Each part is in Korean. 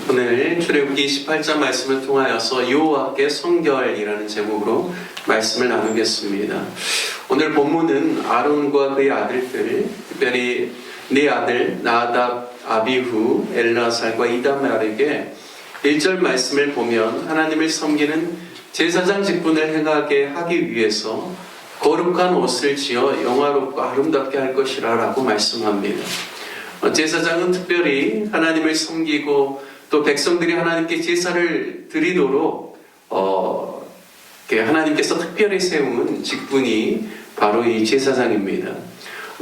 오늘 출애굽기 28장 말씀을 통하여서 여호와께 성결이라는 제목으로 말씀을 나누겠습니다. 오늘 본문은 아론과 그의 아들들, 특별히 네 아들 나답, 아비후, 엘라살과 이다말에게 1절 말씀을 보면 하나님을 섬기는 제사장 직분을 행하게 하기 위해서 거룩한 옷을 지어 영화롭고 아름답게 할 것이라 라고 말씀합니다. 제사장은 특별히 하나님을 섬기고 또 백성들이 하나님께 제사를 드리도록 하나님께서 특별히 세운 직분이 바로 이 제사장입니다.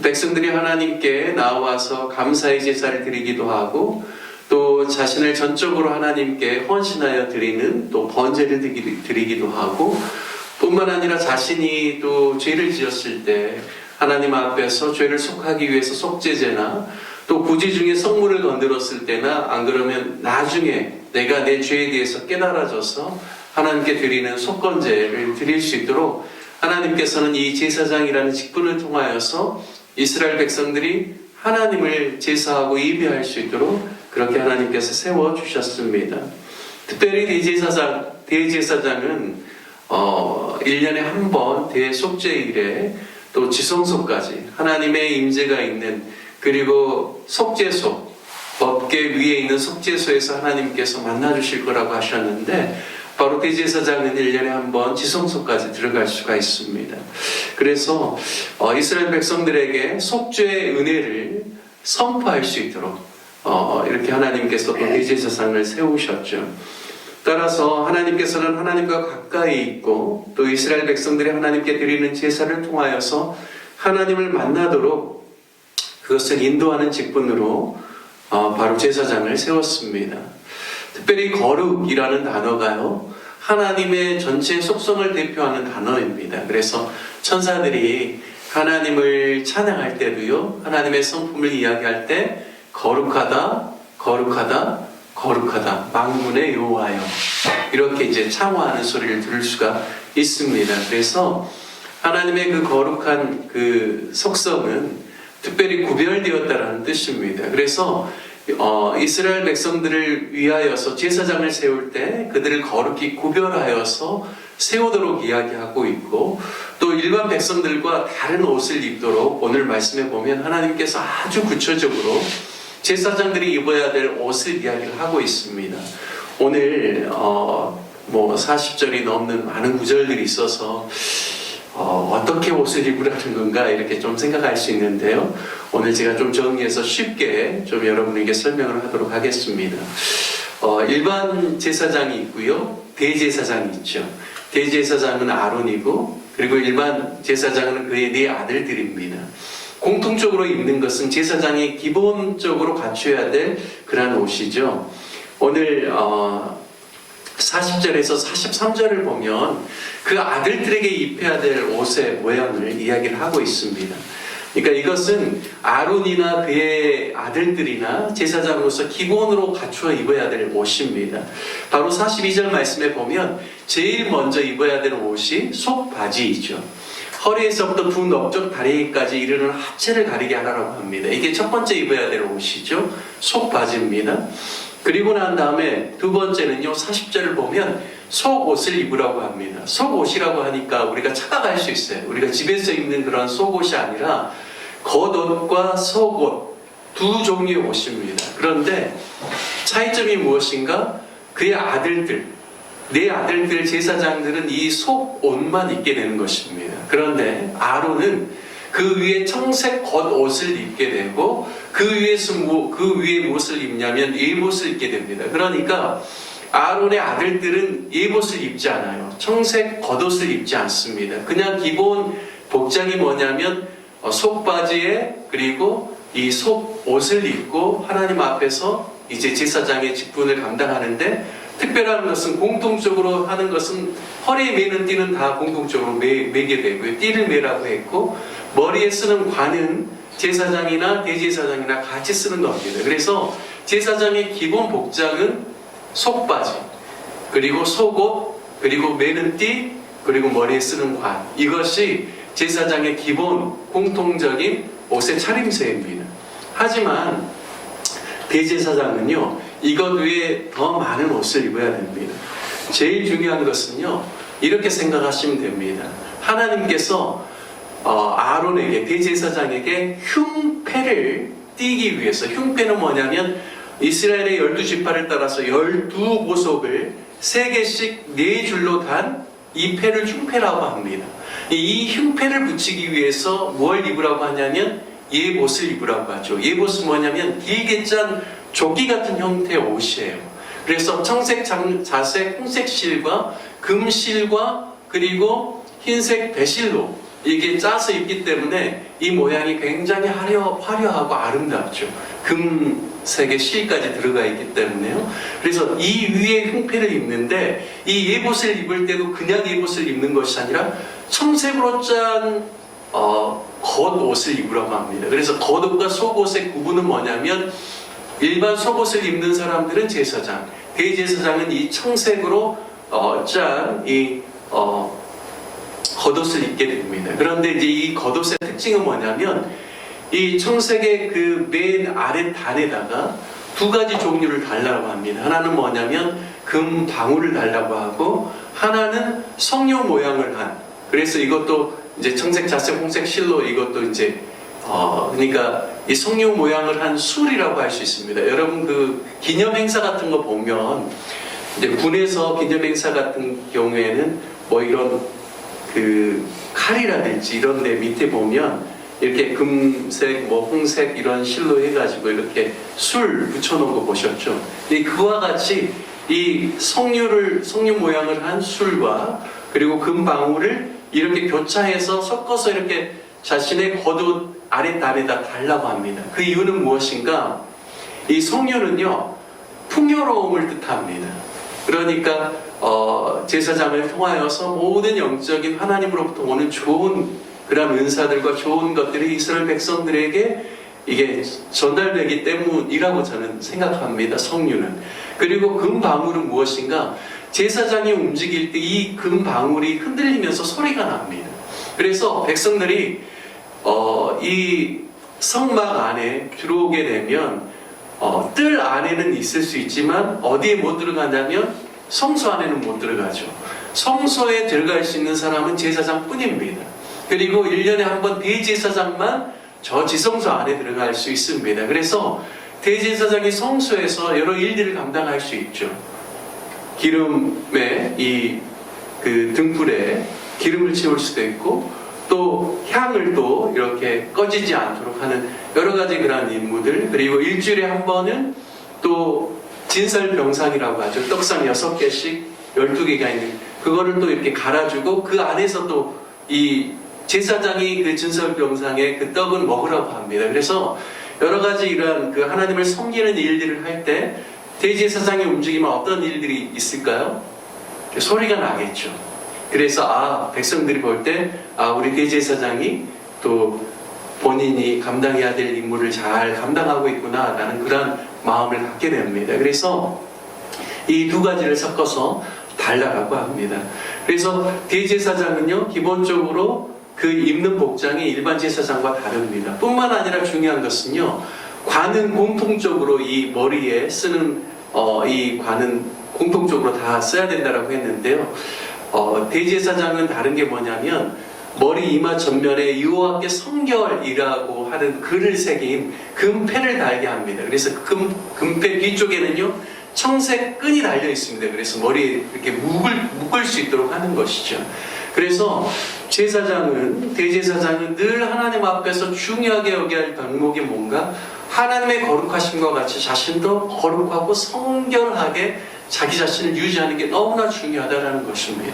백성들이 하나님께 나와서 감사의 제사를 드리기도 하고 또 자신을 전적으로 하나님께 헌신하여 드리는 또 번제를 드리기도 하고 뿐만 아니라 자신이 또 죄를 지었을 때 하나님 앞에서 죄를 속하기 위해서 속죄제나 또 구제 중에 성물을 건드렸을 때나 안 그러면 나중에 내가 내 죄에 대해서 깨달아져서 하나님께 드리는 속건제를 드릴 수 있도록 하나님께서는 이 제사장이라는 직분을 통하여서 이스라엘 백성들이 하나님을 제사하고 예배할 수 있도록 그렇게 하나님께서 세워주셨습니다. 특별히 대제사장은 1년에 한 번 대속죄일에 또 지성소까지 하나님의 임재가 있는 그리고 속죄소, 법궤 위에 있는 속죄소에서 하나님께서 만나주실 거라고 하셨는데 바로 대제사장은 1년에 한 번 지성소까지 들어갈 수가 있습니다. 그래서 이스라엘 백성들에게 속죄의 은혜를 선포할 수 있도록 이렇게 하나님께서 또 대제사장을 세우셨죠. 따라서 하나님께서는 하나님과 가까이 있고 또 이스라엘 백성들이 하나님께 드리는 제사를 통하여서 하나님을 만나도록 그것을 인도하는 직분으로 바로 제사장을 세웠습니다. 특별히 거룩이라는 단어가요, 하나님의 전체 속성을 대표하는 단어입니다. 그래서 천사들이 하나님을 찬양할 때도요, 하나님의 성품을 이야기할 때 거룩하다, 거룩하다, 거룩하다, 만군의 여호와여, 이렇게 이제 창화하는 소리를 들을 수가 있습니다. 그래서 하나님의 그 거룩한 그 속성은 특별히 구별되었다라는 뜻입니다. 그래서 이스라엘 백성들을 위하여서 제사장을 세울 때 그들을 거룩히 구별하여서 세우도록 이야기하고 있고 또 일반 백성들과 다른 옷을 입도록 오늘 말씀에 보면 하나님께서 아주 구체적으로 제사장들이 입어야 될 옷을 이야기를 하고 있습니다. 오늘 40절이 넘는 많은 구절들이 있어서 어떻게 옷을 입으라는 건가 이렇게 좀 생각할 수 있는데요. 오늘 제가 좀 정리해서 쉽게 좀 여러분에게 설명을 하도록 하겠습니다. 일반 제사장이 있고요. 대제사장이 있죠. 대제사장은 아론이고 그리고 일반 제사장은 그의 네 아들들입니다. 공통적으로 입는 것은 제사장이 기본적으로 갖춰야 될 그런 옷이죠. 오늘 40절에서 43절을 보면 그 아들들에게 입혀야 될 옷의 모양을 이야기를 하고 있습니다. 그러니까 이것은 아론이나 그의 아들들이나 제사장으로서 기본으로 갖추어 입어야 될 옷입니다. 바로 42절 말씀에 보면 제일 먼저 입어야 될 옷이 속바지이죠. 허리에서부터 두 넓적 다리까지 이르는 하체를 가리게 하라고 합니다. 이게 첫 번째 입어야 될 옷이죠. 속바지입니다. 그리고 난 다음에 두 번째는요, 40절을 보면 속옷을 입으라고 합니다. 속옷이라고 하니까 우리가 착각할 수 있어요. 우리가 집에서 입는 그런 속옷이 아니라 겉옷과 속옷 두 종류의 옷입니다. 그런데 차이점이 무엇인가? 그의 아들들, 네 아들들 제사장들은 이 속옷만 입게 되는 것입니다. 그런데 아론은 그 위에 청색 겉옷을 입게 되고 그 위에 무엇을 입냐면 예봇을 입게 됩니다. 그러니까 아론의 아들들은 예봇을 입지 않아요. 청색 겉옷을 입지 않습니다. 그냥 기본 복장이 뭐냐면 속바지에 그리고 이 속옷을 입고 하나님 앞에서 이제 제사장의 직분을 감당하는데 특별한 것은 공통적으로 하는 것은 허리에 매는 띠는 다 공통적으로 매게 되고요. 띠를 매라고 했고 머리에 쓰는 관은 제사장이나 대제사장이나 같이 쓰는 겁니다. 그래서 제사장의 기본 복장은 속바지, 그리고 속옷, 그리고 매는 띠, 그리고 머리에 쓰는 관. 이것이 제사장의 기본 공통적인 옷의 차림새입니다. 하지만 대제사장은요, 이것 외에 더 많은 옷을 입어야 됩니다. 제일 중요한 것은요, 이렇게 생각하시면 됩니다. 하나님께서 아론에게, 대제사장에게 흉패를 띠기 위해서, 흉패는 뭐냐면 이스라엘의 12지파를 따라서 12보석을 3개씩 4줄로 단 이 패를 흉패라고 합니다. 이 흉패를 붙이기 위해서 뭘 입으라고 하냐면 예봇을 입으라고 하죠. 예봇은 뭐냐면 길게 짠 조끼 같은 형태의 옷이에요. 그래서 청색 자색 홍색 실과 금실과 그리고 흰색 배실로 이게 짜서 입기 때문에 이 모양이 굉장히 화려하고 아름답죠. 금색의 실까지 들어가 있기 때문에요. 그래서 이 위에 흉패를 입는데 이 예봇을 입을 때도 그냥 예봇을 입는 것이 아니라 청색으로 짠 겉옷을 입으라고 합니다. 그래서 겉옷과 속옷의 구분은 뭐냐면 일반 속옷을 입는 사람들은 제사장, 대제사장은 이 청색으로 짠 이 겉옷을 입게 됩니다. 그런데 이제 이 겉옷의 특징은 뭐냐면 이 청색의 그 맨 아래 단에다가 2가지 종류를 달라고 합니다. 하나는 뭐냐면 금 방울을 달라고 하고 하나는 성녀 모양을 한, 그래서 이것도 이제 청색, 자색, 홍색 실로 이것도 이제 그러니까 이 성녀 모양을 한 술이라고 할 수 있습니다. 여러분 그 기념 행사 같은 거 보면 이제 군에서 기념 행사 같은 경우에는 뭐 이런 그 칼이라든지 이런 데 밑에 보면 이렇게 금색, 뭐 홍색 이런 실로 해가지고 이렇게 술 붙여놓은 거 보셨죠? 그와 같이 이 석류 모양을 한 술과 그리고 금방울을 이렇게 교차해서 섞어서 이렇게 자신의 겉옷 아랫단에다 달라고 합니다. 그 이유는 무엇인가? 이 석류는요, 풍요로움을 뜻합니다. 그러니까 제사장을 통하여서 모든 영적인 하나님으로부터 오는 좋은 그런 은사들과 좋은 것들이 이스라엘 백성들에게 이게 전달되기 때문이라고 저는 생각합니다. 석류는. 그리고 금방울은 무엇인가? 제사장이 움직일 때 이 금방울이 흔들리면서 소리가 납니다. 그래서 백성들이 이 성막 안에 들어오게 되면 뜰 안에는 있을 수 있지만 어디에 못 들어가냐면 성소 안에는 못 들어가죠. 성소에 들어갈 수 있는 사람은 제사장 뿐입니다. 그리고 1년에 한 번 대제사장만 저 지성소 안에 들어갈 수 있습니다. 그래서 대제사장이 성소에서 여러 일들을 감당할 수 있죠. 기름에 그 등불에 기름을 채울 수도 있고 또 향을 또 이렇게 꺼지지 않도록 하는 여러 가지 그런 임무들, 그리고 일주일에 한 번은 또 진설병상이라고 하죠. 떡상 6개씩 12개가 있는 그거를 또 이렇게 갈아주고 그 안에서 또 이 제사장이 그 진설병상에 그 떡을 먹으라고 합니다. 그래서 여러 가지 이러한 그 하나님을 섬기는 일들을 할 때 대제사장이 움직이면 어떤 일들이 있을까요? 소리가 나겠죠. 그래서 백성들이 볼 때 우리 대제사장이 또 본인이 감당해야 될 임무를 잘 감당하고 있구나 라는 그런 마음을 갖게 됩니다. 그래서 이 2가지를 섞어서 달라라고 합니다. 그래서 대제사장은요, 기본적으로 그 입는 복장이 일반 제사장과 다릅니다. 뿐만 아니라 중요한 것은요, 관은 공통적으로 이 머리에 쓰는 이 관은 공통적으로 다 써야 된다라고 했는데요. 대제사장은 다른 게 뭐냐면 머리 이마 전면에 여호와께 성결이라고 하는 글을 새긴 금패를 달게 합니다. 그래서 금패 뒤쪽에는요 청색 끈이 달려 있습니다. 그래서 머리에 이렇게 묶을 수 있도록 하는 것이죠. 그래서 대제사장은 늘 하나님 앞에서 중요하게 여겨야 할 덕목이 뭔가? 하나님의 거룩하심과 같이 자신도 거룩하고 성결하게 자기 자신을 유지하는 게 너무나 중요하다는 것입니다.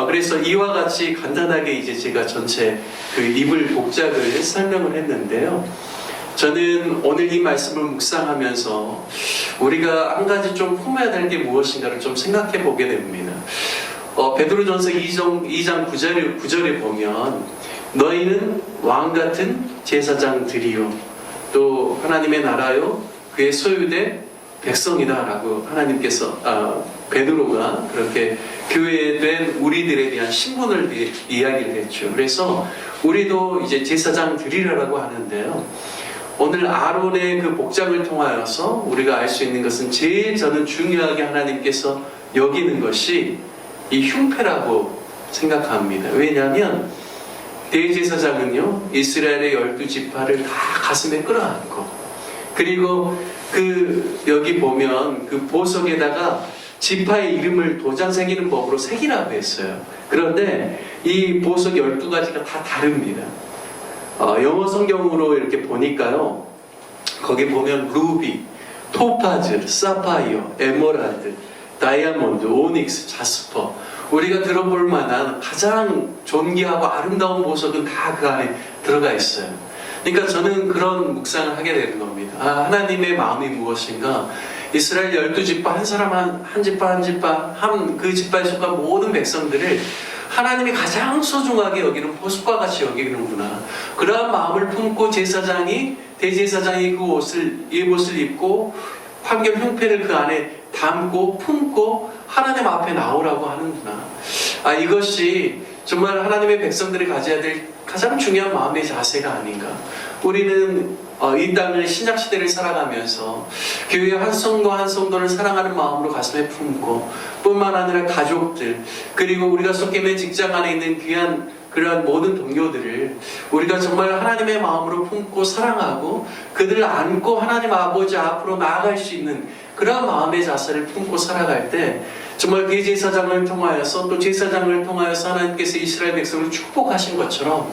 그래서 이와 같이 간단하게 이제 제가 전체 그 입을 복장을 설명을 했는데요. 저는 오늘 이 말씀을 묵상하면서 우리가 한 가지 좀 품어야 될 게 무엇인가를 좀 생각해 보게 됩니다. 베드로전서 2장 9절에 보면 너희는 왕같은 제사장들이요 또 하나님의 나라요 그의 소유된 백성이다 라고 하나님께서 베드로가 그렇게 교회에 된 우리들에 대한 신분을 이야기를 했죠. 그래서 우리도 이제 제사장들이라고 하는데요. 오늘 아론의 그 복장을 통하여서 우리가 알 수 있는 것은 제일 저는 중요하게 하나님께서 여기는 것이 이 흉패라고 생각합니다. 왜냐하면 대제사장은요, 이스라엘의 12지파를 다 가슴에 끌어안고, 그리고 여기 보면 그 보석에다가 지파의 이름을 도장 새기는 법으로 새기라고 했어요. 그런데 이 보석 12가지가 다 다릅니다. 영어 성경으로 이렇게 보니까요, 거기 보면 루비, 토파즈, 사파이어, 에메랄드, 다이아몬드, 오닉스, 자스퍼, 우리가 들어볼 만한 가장 존귀하고 아름다운 보석은 다 그 안에 들어가 있어요. 그러니까 저는 그런 묵상을 하게 되는 겁니다. 하나님의 마음이 무엇인가? 이스라엘 12지파 한 사람 한 지파 그 지파에 속한 모든 백성들을 하나님이 가장 소중하게 여기는 보석과 같이 여기는구나. 그러한 마음을 품고 대제사장이 이 옷을 입고 황금 흉패를 그 안에 담고 품고 하나님 앞에 나오라고 하는구나. 이것이 정말 하나님의 백성들이 가져야 될 가장 중요한 마음의 자세가 아닌가. 우리는 이 땅을 신약시대를 살아가면서 교회 한 성도 한 성도를 사랑하는 마음으로 가슴에 품고, 뿐만 아니라 가족들, 그리고 우리가 속해 있는 직장 안에 있는 귀한 그러한 모든 동료들을 우리가 정말 하나님의 마음으로 품고 사랑하고 그들을 안고 하나님 아버지 앞으로 나아갈 수 있는 그러한 마음의 자세를 품고 살아갈 때, 정말 대제사장을 통하여서 또 제사장을 통하여서 하나님께서 이스라엘 백성을 축복하신 것처럼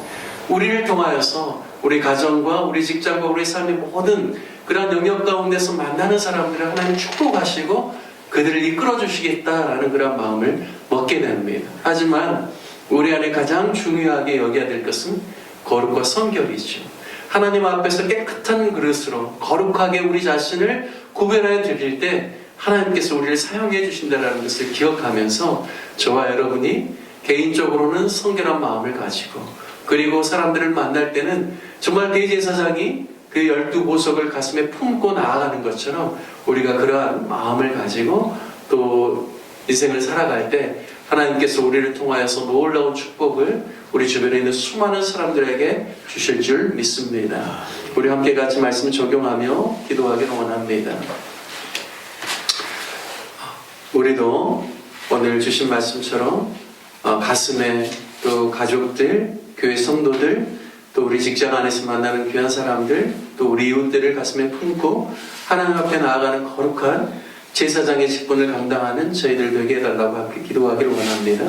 우리를 통하여서 우리 가정과 우리 직장과 우리 삶의 모든 그런 영역 가운데서 만나는 사람들을 하나님 축복하시고 그들을 이끌어 주시겠다라는 그런 마음을 먹게 됩니다. 하지만 우리 안에 가장 중요하게 여겨야 될 것은 거룩과 성결이죠. 하나님 앞에서 깨끗한 그릇으로 거룩하게 우리 자신을 구별하여 드릴 때 하나님께서 우리를 사용해 주신다는 것을 기억하면서 저와 여러분이 개인적으로는 성결한 마음을 가지고, 그리고 사람들을 만날 때는 정말 대제사장이 그 12보석을 가슴에 품고 나아가는 것처럼 우리가 그러한 마음을 가지고 또 인생을 살아갈 때 하나님께서 우리를 통하여서 놀라운 축복을 우리 주변에 있는 수많은 사람들에게 주실 줄 믿습니다. 우리 함께 같이 말씀 적용하며 기도하기를 원합니다. 우리도 오늘 주신 말씀처럼 가슴에 또 가족들, 교회 성도들, 또 우리 직장 안에서 만나는 귀한 사람들, 또 우리 이웃들을 가슴에 품고 하나님 앞에 나아가는 거룩한 제사장의 직분을 감당하는 저희들 되게 해달라고 함께 기도하기를 원합니다.